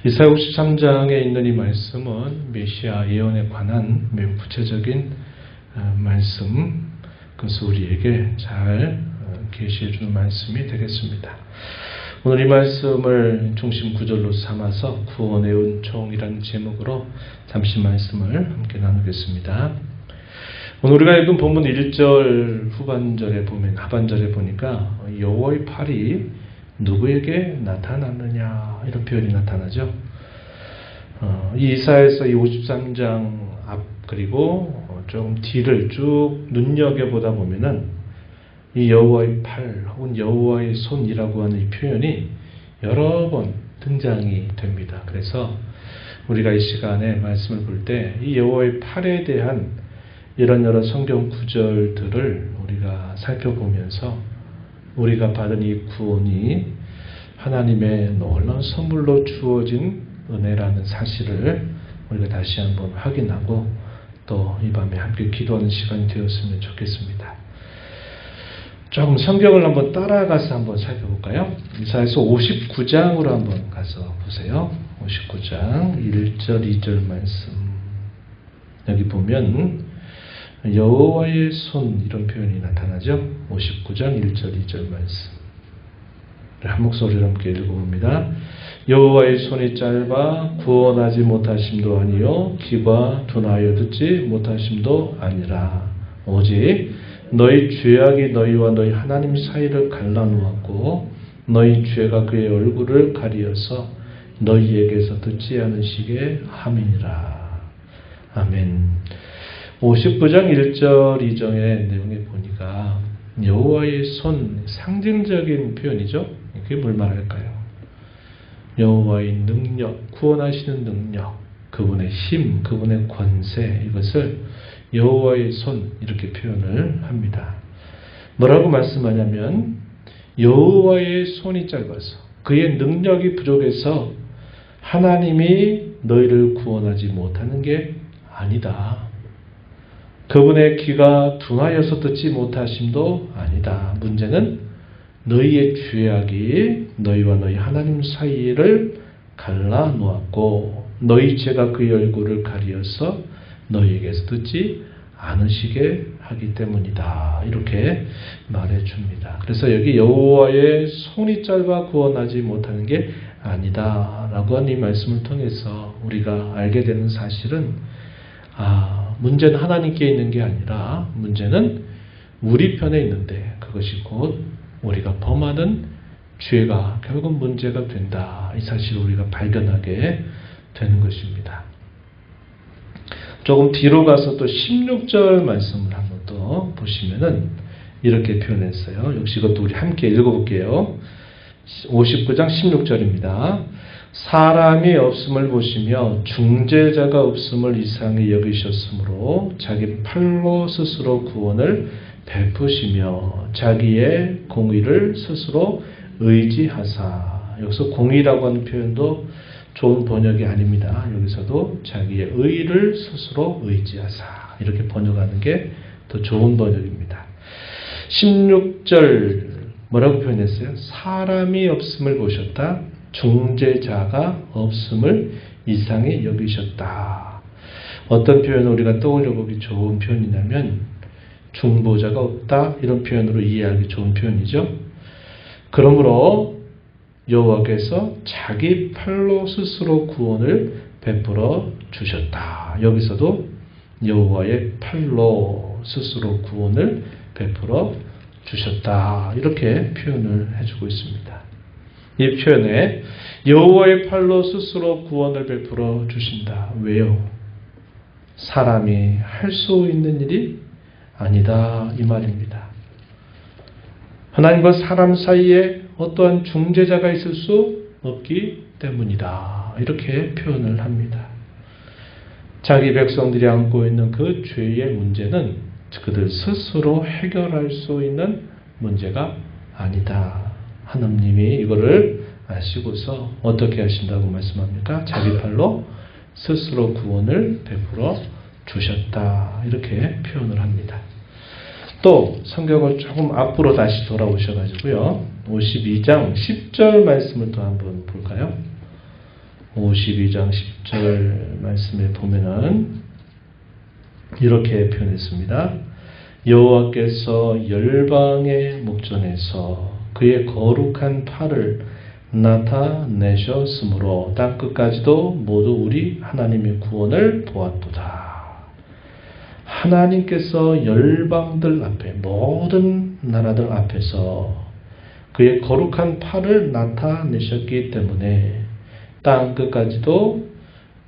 이사야 53장에 있는 이 말씀은 메시아 예언에 관한 매우 구체적인 말씀, 그것을 우리에게 잘 계시해 주는 말씀이 되겠습니다. 오늘 이 말씀을 중심 구절로 삼아서 구원의 은총이라는 제목으로 잠시 말씀을 함께 나누겠습니다. 오늘 우리가 읽은 본문 1절 후반절에 보면, 하반절에 보니까 여호와의 팔이 누구에게 나타났느냐, 이런 표현이 나타나죠. 이 이사야에서 이 53장 앞 그리고 좀 뒤를 쭉 눈여겨보다 보면은 이 여호와의 팔 혹은 여호와의 손이라고 하는 이 표현이 여러 번 등장이 됩니다. 그래서 우리가 이 시간에 말씀을 볼 때 이 여호와의 팔에 대한 이런 여러 성경 구절들을 우리가 살펴보면서 우리가 받은 이 구원이 하나님의 놀라운 선물로 주어진 은혜라는 사실을 우리가 다시 한번 확인하고 또 이 밤에 함께 기도하는 시간이 되었으면 좋겠습니다. 조금 성경을 한번 따라가서 한번 살펴볼까요? 이사야서 59장으로 한번 가서 보세요. 59장 1절 2절 말씀. 여기 보면 여호와의 손, 이런 표현이 나타나죠. 59장 1절 2절 말씀. 한 목소리로 함께 읽어봅니다. 여호와의 손이 짧아 구원하지 못하심도 아니요 귀가 둔하여 듣지 못하심도 아니라 오직 너희 죄악이 너희와 너희 하나님 사이를 갈라놓았고 너희 죄가 그의 얼굴을 가리어서 너희에게서 듣지 않으시게 함이니라. 아멘. 59장 1절 2절의 내용에 보니까 여호와의 손, 상징적인 표현이죠. 그게 뭘 말할까요? 여호와의 능력, 구원하시는 능력, 그분의 힘, 그분의 권세, 이것을 여호와의 손, 이렇게 표현을 합니다. 뭐라고 말씀하냐면 여호와의 손이 짧아서, 그의 능력이 부족해서 하나님이 너희를 구원하지 못하는 게 아니다. 그분의 귀가 둔하여서 듣지 못하심도 아니다. 문제는 너희의 죄악이 너희와 너희 하나님 사이를 갈라놓았고 너희 죄가 그의 얼굴을 가리어서 너희에게서 듣지 않으시게 하기 때문이다. 이렇게 말해줍니다. 그래서 여기 여호와의 손이 짧아 구원하지 못하는 게 아니다 라고 하는 이 말씀을 통해서 우리가 알게 되는 사실은 문제는 하나님께 있는 게 아니라 문제는 우리 편에 있는데 그것이 곧 우리가 범하는 죄가 결국 문제가 된다. 이 사실을 우리가 발견하게 되는 것입니다. 조금 뒤로 가서 또 16절 말씀을 한번 또 보시면은 이렇게 표현했어요. 역시 이것도 우리 함께 읽어볼게요. 59장 16절입니다. 사람이 없음을 보시며 중재자가 없음을 이상히 여기셨으므로 자기 팔로 스스로 구원을 베푸시며 자기의 공의를 스스로 의지하사. 여기서 공의라고 하는 표현도 좋은 번역이 아닙니다. 여기서도 자기의 의를 스스로 의지하사. 이렇게 번역하는 게 더 좋은 번역입니다. 16절 뭐라고 표현했어요? 사람이 없음을 보셨다. 중재자가 없음을 이상히 여기셨다. 어떤 표현을 우리가 떠올려 보기 좋은 표현이냐면 중보자가 없다, 이런 표현으로 이해하기 좋은 표현이죠. 그러므로 여호와께서 자기 팔로 스스로 구원을 베풀어 주셨다. 여기서도 여호와의 팔로 스스로 구원을 베풀어 주셨다. 이렇게 표현을 해주고 있습니다. 이 표현에 여호와의 팔로 스스로 구원을 베풀어 주신다. 왜요? 사람이 할 수 있는 일이 아니다. 이 말입니다. 하나님과 사람 사이에 어떠한 중재자가 있을 수 없기 때문이다. 이렇게 표현을 합니다. 자기 백성들이 안고 있는 그 죄의 문제는 그들 스스로 해결할 수 있는 문제가 아니다. 하나님이 이거를 아시고서 어떻게 하신다고 말씀합니까? 자기 팔로 스스로 구원을 베풀어 주셨다. 이렇게 표현을 합니다. 또 성경을 조금 앞으로 다시 돌아오셔가지고요. 52장 10절 말씀을 또 한번 볼까요? 52장 10절 말씀에 보면은 이렇게 표현했습니다. 여호와께서 열방의 목전에서 그의 거룩한 팔을 나타내셨으므로 땅끝까지도 모두 우리 하나님의 구원을 보았도다. 하나님께서 열방들 앞에, 모든 나라들 앞에서 그의 거룩한 팔을 나타내셨기 때문에 땅끝까지도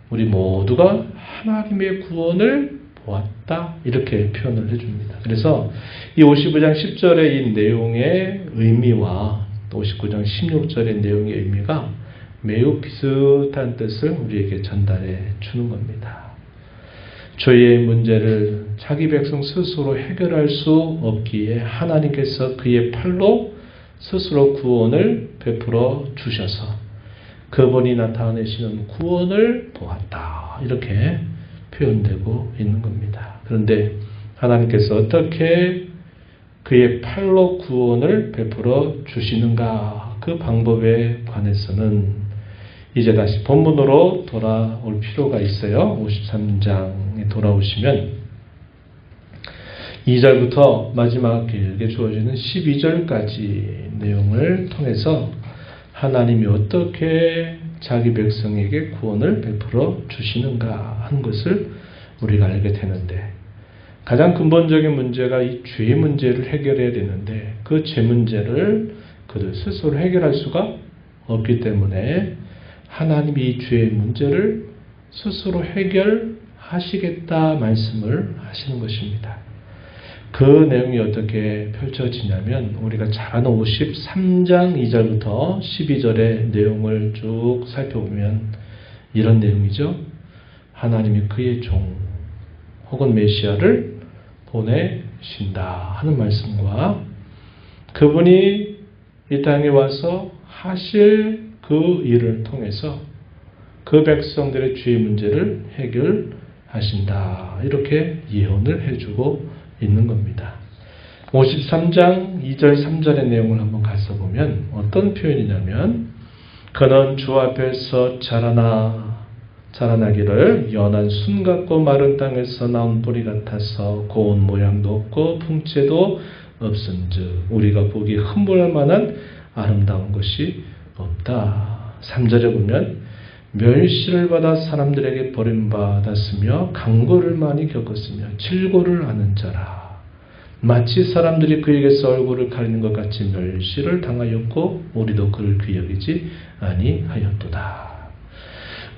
우리 모두가 하나님의 구원을 보았다. 이렇게 표현을 해줍니다. 그래서 이 55장 10절의 이 내용의 의미와 59장 16절의 내용의 의미가 매우 비슷한 뜻을 우리에게 전달해 주는 겁니다. 죄의 문제를 자기 백성 스스로 해결할 수 없기에 하나님께서 그의 팔로 스스로 구원을 베풀어 주셔서 그분이 나타내시는 구원을 보았다. 이렇게 표현되고 있는 겁니다. 그런데 하나님께서 어떻게 그의 팔로 구원을 베풀어 주시는가, 그 방법에 관해서는 이제 다시 본문으로 돌아올 필요가 있어요. 53장에 돌아오시면 2절부터 마지막 길게 주어지는 12절까지 내용을 통해서 하나님이 어떻게 자기 백성에게 구원을 베풀어 주시는가 하는 것을 우리가 알게 되는데, 가장 근본적인 문제가 이 죄 문제를 해결해야 되는데 그 죄 문제를 그들 스스로 해결할 수가 없기 때문에 하나님이 이 죄의 문제를 스스로 해결하시겠다 말씀을 하시는 것입니다. 그 내용이 어떻게 펼쳐지냐면 우리가 잘 아는 53장 2절부터 12절의 내용을 쭉 살펴보면 이런 내용이죠. 하나님이 그의 종 혹은 메시아를 보내신다 하는 말씀과 그분이 이 땅에 와서 하실 그 일을 통해서 그 백성들의 죄의 문제를 해결하신다. 이렇게 예언을 해주고 있는 겁니다. 53장 2절 3절의 내용을 한번 가서 보면 어떤 표현이냐면 그는 주 앞에서 자라나기를 연한 순 같고 마른 땅에서 나온 뿌리 같아서 고운 모양도 없고 풍채도 없은즉 우리가 보기 흠모할 만한 아름다운 것이 없다. 3절에 보면 멸시를 받아 사람들에게 버림받았으며 강고를 많이 겪었으며 질고를 하는 자라. 마치 사람들이 그에게서 얼굴을 가리는 것 같이 멸시를 당하였고 우리도 그를 귀여기지 아니하였도다.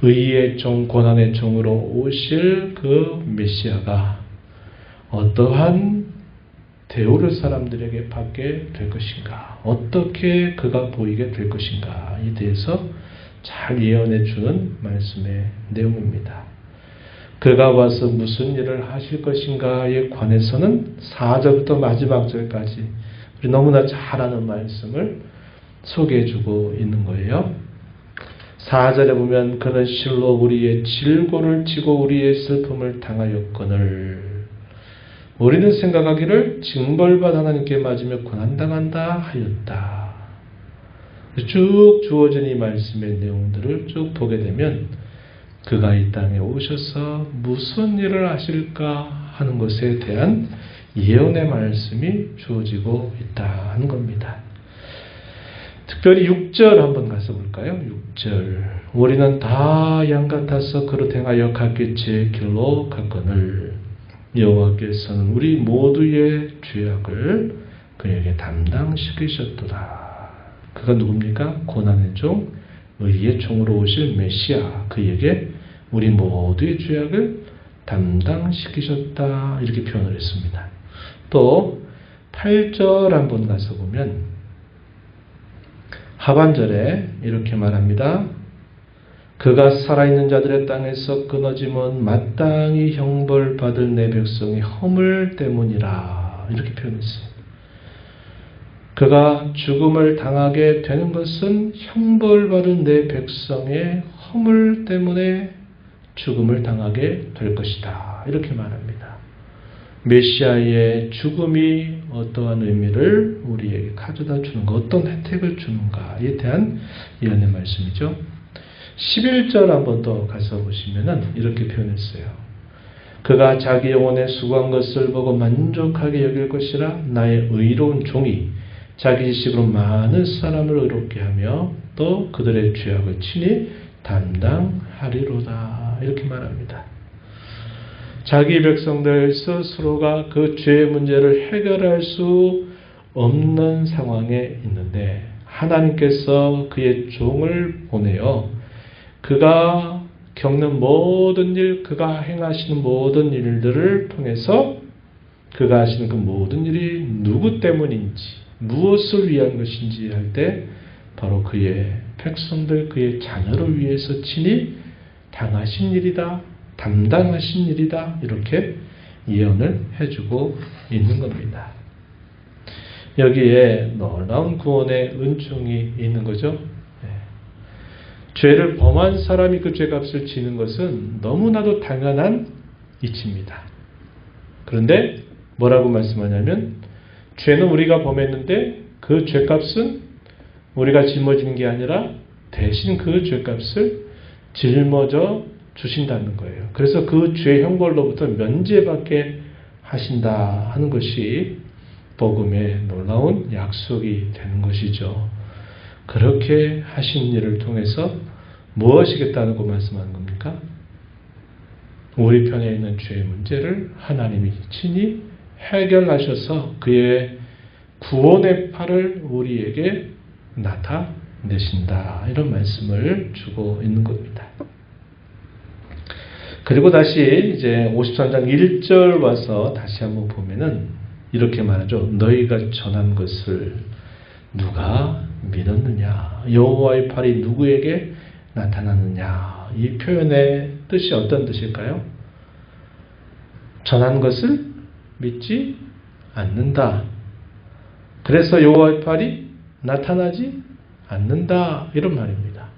의의 종, 고난의 종으로 오실 그 메시아가 어떠한 대우를 사람들에게 받게 될 것인가, 어떻게 그가 보이게 될 것인가에 대해서 잘 예언해 주는 말씀의 내용입니다. 그가 와서 무슨 일을 하실 것인가에 관해서는 4절부터 마지막 절까지 우리 너무나 잘 아는 말씀을 소개해 주고 있는 거예요. 4절에 보면 그는 실로 우리의 질고를 지고 우리의 슬픔을 당하였거늘 우리는 생각하기를 징벌받아 하나님께 맞으며 고난당한다 하였다. 쭉 주어진 이 말씀의 내용들을 쭉 보게 되면 그가 이 땅에 오셔서 무슨 일을 하실까 하는 것에 대한 예언의 말씀이 주어지고 있다는 겁니다. 특별히 6절 한번 가서 볼까요? 6절 우리는 다 양 같아서 그릇 행하여 각기 제 길로 갔거늘 여호와께서는 우리 모두의 죄악을 그에게 담당시키셨도다. 그가 누굽니까? 고난의 종, 의의 종으로 오실 메시아, 그에게 우리 모두의 죄악을 담당시키셨다. 이렇게 표현을 했습니다. 또 8절 한번 가서 보면 하반절에 이렇게 말합니다. 그가 살아있는 자들의 땅에서 끊어짐은 마땅히 형벌받을 내 백성의 허물 때문이라. 이렇게 표현했어요. 그가 죽음을 당하게 되는 것은 형벌받은 내 백성의 허물 때문에 죽음을 당하게 될 것이다. 이렇게 말합니다. 메시아의 죽음이 어떠한 의미를 우리에게 가져다 주는가, 어떤 혜택을 주는가에 대한 예언의 말씀이죠. 11절 한번 더 가서 보시면은 이렇게 표현했어요. 그가 자기 영혼에 수고한 것을 보고 만족하게 여길 것이라. 나의 의로운 종이 자기 지식으로 많은 사람을 의롭게 하며 또 그들의 죄악을 친히 담당하리로다. 이렇게 말합니다. 자기 백성들 스스로가 그 죄의 문제를 해결할 수 없는 상황에 있는데 하나님께서 그의 종을 보내어 그가 겪는 모든 일, 그가 행하시는 모든 일들을 통해서 그가 하시는 그 모든 일이 누구 때문인지, 무엇을 위한 것인지 할 때 바로 그의 백성들, 그의 자녀를 위해서 친히 당하신 일이다, 담당하신 일이다, 이렇게 예언을 해주고 있는 겁니다. 여기에 놀라운 구원의 은총이 있는 거죠. 죄를 범한 사람이 그 죄값을 지는 것은 너무나도 당연한 이치입니다. 그런데 뭐라고 말씀하냐면 죄는 우리가 범했는데 그 죄값은 우리가 짊어지는 게 아니라 대신 그 죄값을 짊어져 주신다는 거예요. 그래서 그 죄 형벌로부터 면제받게 하신다 하는 것이 복음의 놀라운 약속이 되는 것이죠. 그렇게 하신 일을 통해서 무엇이겠다고 말씀하는 겁니까? 우리 편에 있는 죄의 문제를 하나님이 친히 해결하셔서 그의 구원의 팔을 우리에게 나타내신다. 이런 말씀을 주고 있는 겁니다. 그리고 다시 이제 53장 1절 와서 다시 한번 보면은 이렇게 말하죠. 너희가 전한 것을 누가 믿었느냐? 여호와의 팔이 누구에게 나타났느냐? 이 표현의 뜻이 어떤 뜻일까요? 전한 것을 믿지 않는다. 그래서 여호와의 팔이 나타나지 않는다. 이런 말입니다.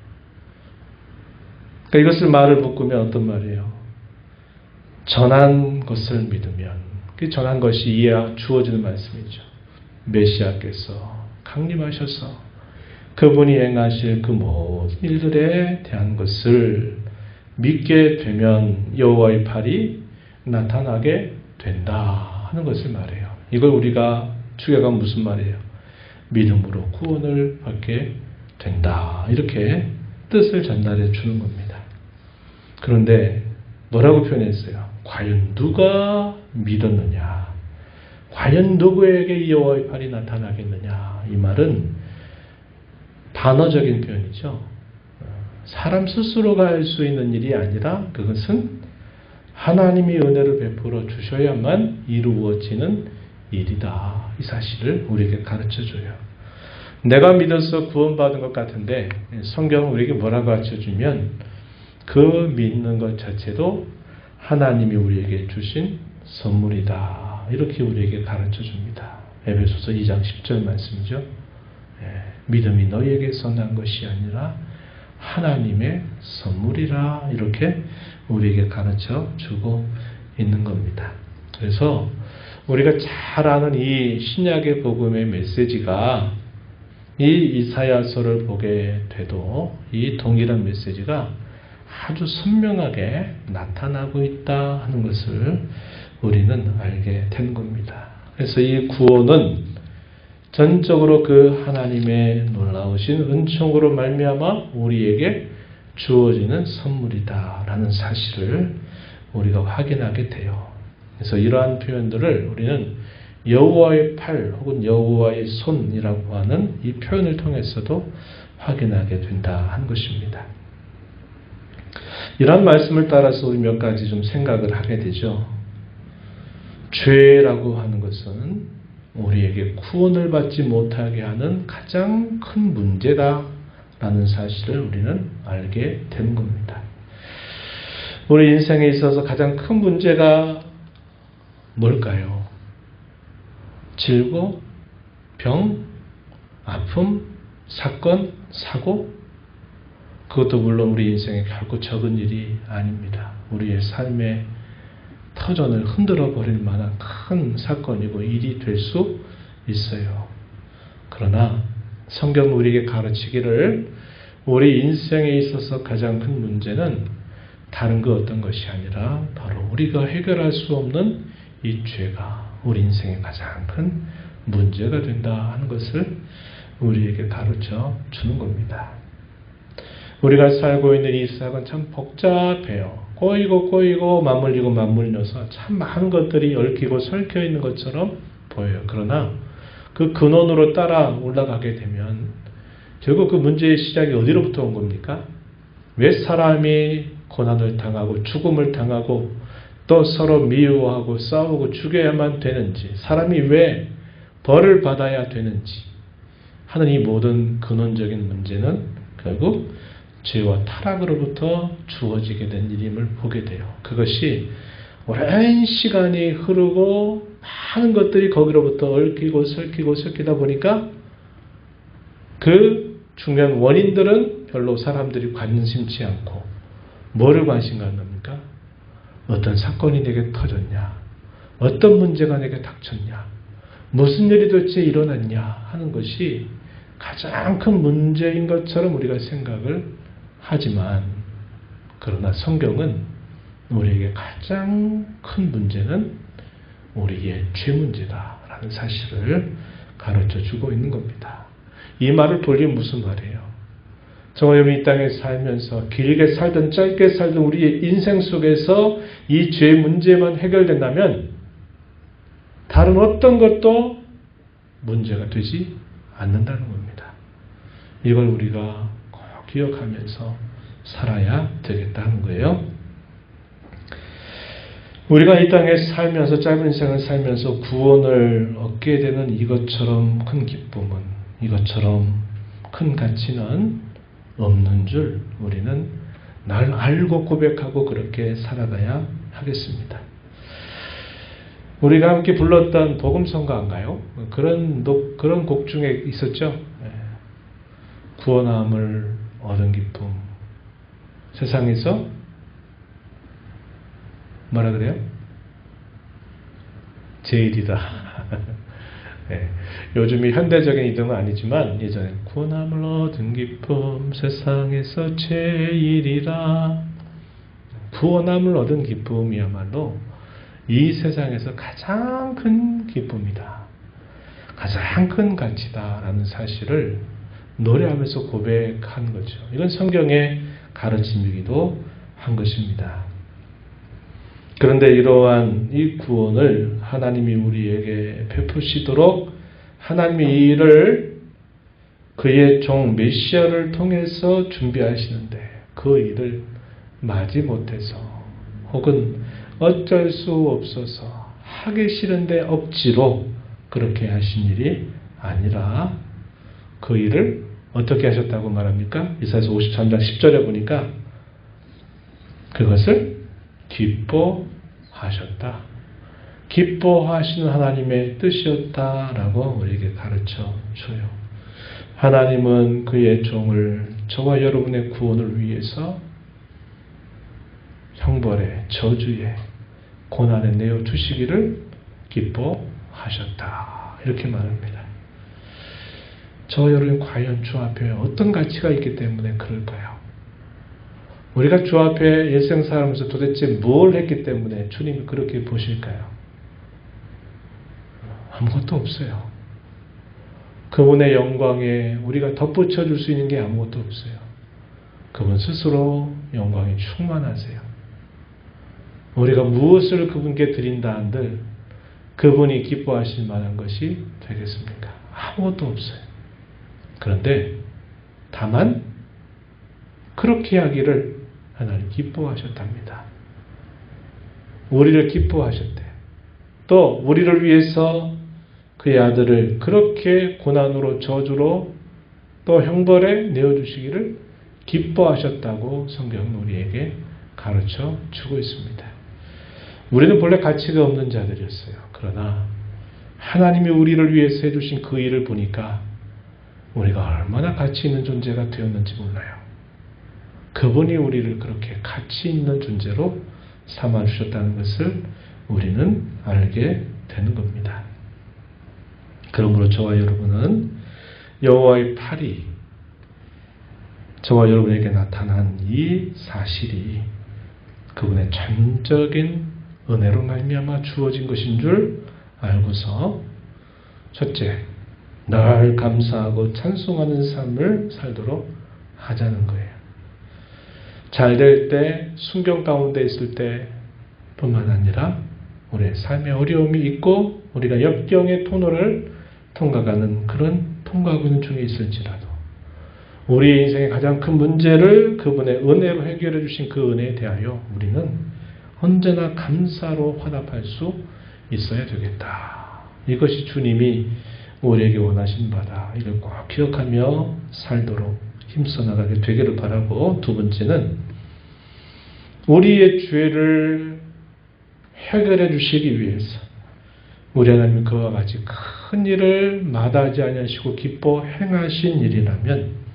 그러니까 이것을 말을 묶으면 어떤 말이에요? 전한 것을 믿으면, 그 전한 것이 이해 주어지는 말씀이죠. 메시아께서 강림하셔서 그분이 행하실 그 모든 일들에 대한 것을 믿게 되면 여호와의 팔이 나타나게 된다 하는 것을 말해요. 이걸 우리가 추격하면 무슨 말이에요? 믿음으로 구원을 받게 된다. 이렇게 뜻을 전달해 주는 겁니다. 그런데 뭐라고 표현했어요? 과연 누가 믿었느냐? 과연 누구에게 여호와의 팔이 나타나겠느냐? 이 말은 단어적인 표현이죠. 사람 스스로가 할 수 있는 일이 아니라 그것은 하나님이 은혜를 베풀어 주셔야만 이루어지는 일이다. 이 사실을 우리에게 가르쳐줘요. 내가 믿어서 구원받은 것 같은데 성경은 우리에게 뭐라고 가르쳐주면 그 믿는 것 자체도 하나님이 우리에게 주신 선물이다. 이렇게 우리에게 가르쳐줍니다. 에베소서 2장 10절 말씀이죠. 믿음이 너희에게서 난 것이 아니라 하나님의 선물이라 이렇게 우리에게 가르쳐 주고 있는 겁니다. 그래서 우리가 잘 아는 이 신약의 복음의 메시지가 이 이사야서를 보게 돼도 이 동일한 메시지가 아주 선명하게 나타나고 있다 하는 것을 우리는 알게 된 겁니다. 그래서 이 구원은 전적으로 그 하나님의 놀라우신 은총으로 말미암아 우리에게 주어지는 선물이다라는 사실을 우리가 확인하게 돼요. 그래서 이러한 표현들을 우리는 여호와의 팔 혹은 여호와의 손이라고 하는 이 표현을 통해서도 확인하게 된다 하는 것입니다. 이러한 말씀을 따라서 우리 몇 가지 좀 생각을 하게 되죠. 죄라고 하는 것은 우리에게 구원을 받지 못하게 하는 가장 큰 문제다라는 사실을 우리는 알게 된 겁니다. 우리 인생에 있어서 가장 큰 문제가 뭘까요? 질고, 병, 아픔, 사건, 사고? 그것도 물론 우리 인생에 결코 적은 일이 아닙니다. 우리의 삶의 터전을 흔들어 버릴 만한 큰 사건이고 일이 될 수 있어요. 그러나 성경은 우리에게 가르치기를 우리 인생에 있어서 가장 큰 문제는 다른 그 어떤 것이 아니라 바로 우리가 해결할 수 없는 이 죄가 우리 인생의 가장 큰 문제가 된다 하는 것을 우리에게 가르쳐 주는 겁니다. 우리가 살고 있는 이 세상은 참 복잡해요. 꼬이고 맞물리고 맞물려서 참 많은 것들이 얽히고 설켜 있는 것처럼 보여요. 그러나 그 근원으로 따라 올라가게 되면 결국 그 문제의 시작이 어디로부터 온 겁니까? 왜 사람이 고난을 당하고 죽음을 당하고 또 서로 미워하고 싸우고 죽여야만 되는지, 사람이 왜 벌을 받아야 되는지 하는 이 모든 근원적인 문제는 결국 죄와 타락으로부터 주어지게 된 일임을 보게 돼요. 그것이 오랜 시간이 흐르고 많은 것들이 거기로부터 얽히고 설키다 보니까 그 중요한 원인들은 별로 사람들이 관심치 않고 뭐를 관심 갖습니까? 어떤 사건이 내게 터졌냐? 어떤 문제가 내게 닥쳤냐? 무슨 일이 도대체 일어났냐? 하는 것이 가장 큰 문제인 것처럼 우리가 생각을 하지만, 그러나 성경은 우리에게 가장 큰 문제는 우리의 죄 문제다라는 사실을 가르쳐 주고 있는 겁니다. 이 말을 돌리면 무슨 말이에요? 저와 여러분이 이 땅에 살면서 길게 살든 짧게 살든 우리의 인생 속에서 이 죄 문제만 해결된다면 다른 어떤 것도 문제가 되지 않는다는 겁니다. 이걸 우리가 꼭 기억하면서 살아야 되겠다는 거예요. 우리가 이 땅에 살면서, 짧은 인생을 살면서 구원을 얻게 되는 이것처럼 큰 기쁨은, 이것처럼 큰 가치는 없는 줄 우리는 날 알고 고백하고 그렇게 살아가야 하겠습니다. 우리가 함께 불렀던 복음성가인가요? 그런 곡 중에 있었죠. 구원함을 얻은 기쁨. 세상에서 뭐라 그래요? 제일이다. 네. 요즘이 현대적인 이름은 아니지만 예전에 구원함을 얻은 기쁨 세상에서 제일이라. 구원함을 얻은 기쁨이야말로 이 세상에서 가장 큰 기쁨이다. 가장 큰 가치다라는 사실을 노래하면서 고백한 거죠. 이건 성경의 가르침이기도 한 것입니다. 그런데 이러한 이 구원을 하나님이 우리에게 베푸시도록 하나님이 이 일을 그의 종 메시아를 통해서 준비하시는데 그 일을 마지 못해서 혹은 어쩔 수 없어서 하기 싫은데 억지로 그렇게 하신 일이 아니라 그 일을 어떻게 하셨다고 말합니까? 이사야서 53장 10절에 보니까 그것을 기뻐하셨다. 기뻐하시는 하나님의 뜻이었다라고 우리에게 가르쳐 줘요. 하나님은 그의 종을 저와 여러분의 구원을 위해서 형벌에, 저주에, 고난에 내어주시기를 기뻐하셨다. 이렇게 말합니다. 저와 여러분 과연 주 앞에 어떤 가치가 있기 때문에 그럴까요? 우리가 주 앞에 일생 살아가면서 도대체 뭘 했기 때문에 주님이 그렇게 보실까요? 아무것도 없어요. 그분의 영광에 우리가 덧붙여 줄 수 있는 게 아무것도 없어요. 그분 스스로 영광에 충만하세요. 우리가 무엇을 그분께 드린다 한들 그분이 기뻐하실 만한 것이 되겠습니까? 아무것도 없어요. 그런데 다만 그렇게 하기를 하나님 기뻐하셨답니다. 우리를 기뻐하셨대. 또 우리를 위해서 그의 아들을 그렇게 고난으로 저주로 또 형벌에 내어주시기를 기뻐하셨다고 성경은 우리에게 가르쳐 주고 있습니다. 우리는 본래 가치가 없는 자들이었어요. 그러나 하나님이 우리를 위해서 해주신 그 일을 보니까 우리가 얼마나 가치 있는 존재가 되었는지 몰라요. 그분이 우리를 그렇게 가치 있는 존재로 삼아주셨다는 것을 우리는 알게 되는 겁니다. 그러므로 저와 여러분은 여호와의 팔이 저와 여러분에게 나타난 이 사실이 그분의 전적인 은혜로 말미암아 주어진 것인 줄 알고서 첫째, 늘 감사하고 찬송하는 삶을 살도록 하자는 거예요. 잘 될 때, 순경 가운데 있을 때 뿐만 아니라 우리의 삶에 어려움이 있고 우리가 역경의 터널을 통과하는 그런 통과하는 중에 있을지라도 우리의 인생의 가장 큰 문제를 그분의 은혜로 해결해 주신 그 은혜에 대하여 우리는 언제나 감사로 화답할 수 있어야 되겠다. 이것이 주님이 우리에게 원하신 바다. 이걸 꼭 기억하며 살도록 힘써 나가게 되기를 바라고, 두 번째는 우리의 죄를 해결해 주시기 위해서 우리 하나님 그와 같이 큰 일을 마다하지 아니하시고 기뻐 행하신 일이라면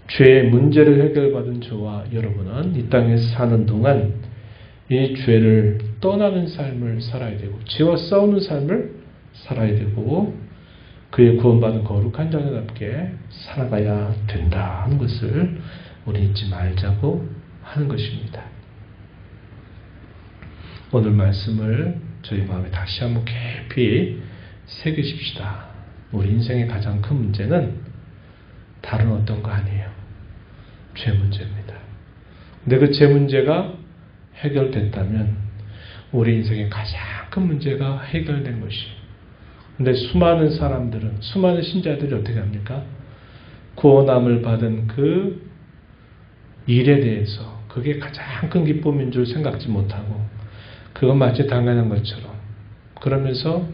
죄의 문제를 해결받은 저와 여러분은 이 땅에서 사는 동안 이 죄를 떠나는 삶을 살아야 되고 죄와 싸우는 삶을 살아야 되고 그의 구원받은 거룩한 자녀답게 살아가야 된다 하는 것을 우리 잊지 말자고 하는 것입니다. 오늘 말씀을 저희 마음에 다시 한번 깊이 새기십시다. 우리 인생의 가장 큰 문제는 다른 어떤 거 아니에요. 죄 문제입니다. 근데 그 죄 문제가 해결됐다면 우리 인생의 가장 큰 문제가 해결된 것이에요. 근데 수많은 사람들은, 수많은 신자들이 어떻게 합니까? 구원함을 받은 그 일에 대해서 그게 가장 큰 기쁨인 줄 생각지 못하고 그건 마치 당연한 것처럼 그러면서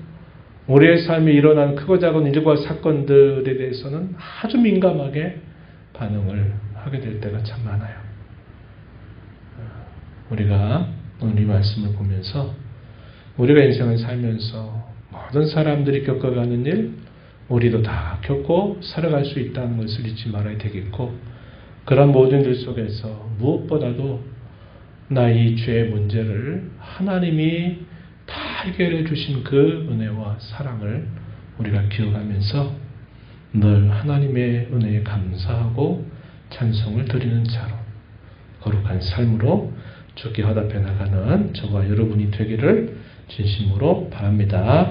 우리의 삶에 일어난 크고 작은 일과 사건들에 대해서는 아주 민감하게 반응을 하게 될 때가 참 많아요. 우리가 오늘 이 말씀을 보면서 우리가 인생을 살면서 모든 사람들이 겪어가는 일, 우리도 다 겪고 살아갈 수 있다는 것을 잊지 말아야 되겠고, 그런 모든 일 속에서 무엇보다도 나의 죄의 문제를 하나님이 다 해결해 주신 그 은혜와 사랑을 우리가 기억하면서 늘 하나님의 은혜에 감사하고 찬송을 드리는 자로 거룩한 삶으로 주께 화답해 나가는 저와 여러분이 되기를 진심으로 바랍니다.